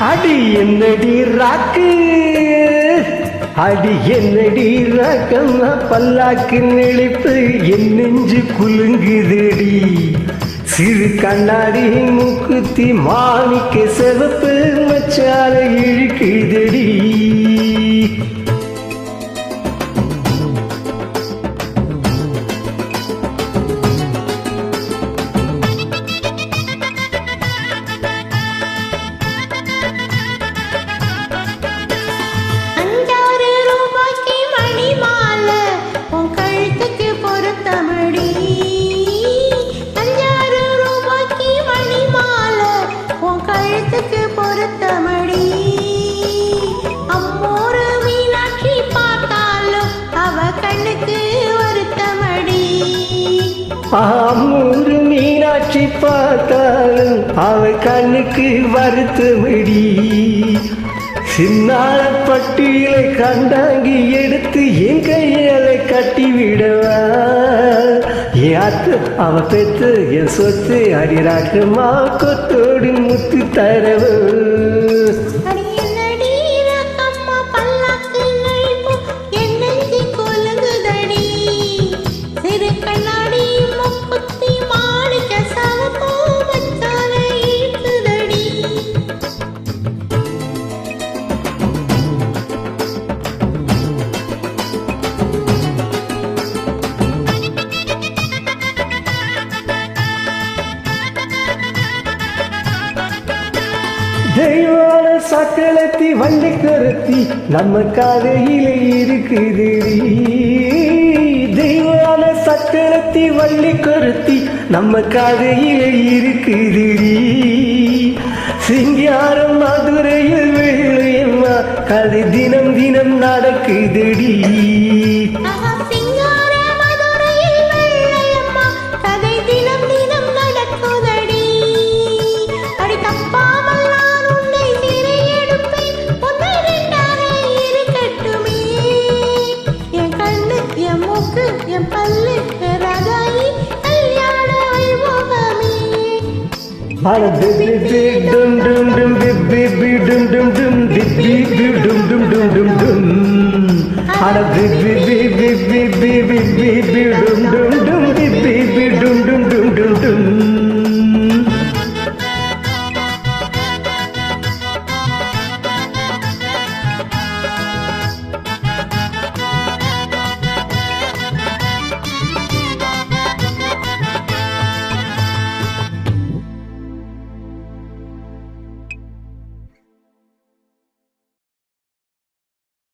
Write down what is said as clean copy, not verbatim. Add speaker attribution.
Speaker 1: அடி என்னடி ராக்கு, அடி என்னடி ராக்கம்மா பல்லாக்கு நெளிப்பு என் நெஞ்சு குலுங்குதடி. சிறு கண்ணாடி மூக்குத்தி மாணிக்க சிவப்பு மச்சால இழுக்குதடி. அம்மூரு மீனாட்சி பார்த்தாலும் அவ கண்ணுக்கு வருத்தமடி. சின்னால பட்டியலை கண்டாங்கி எடுத்து என் கையால கட்டி விடவா. என் அத்து அவ பெத்து என் சொத்து அடிராக்கமா கொத்தோடு முத்து தரவு. தெய்வான சக்களத்தி வள்ளி கருத்தி நம்ம கதையில இருக்குது. தெய்வான சக்களத்தி வள்ளி கருத்தி நம்ம கதையில இருக்குது. சிங்காரம் மதுரையில் வெள்ளையம்மா கதை தினம் தினம் நடக்குதடி. Dum dum dum dum dum dum dum dum dum dum dum dum dum. Dum dum dum dum.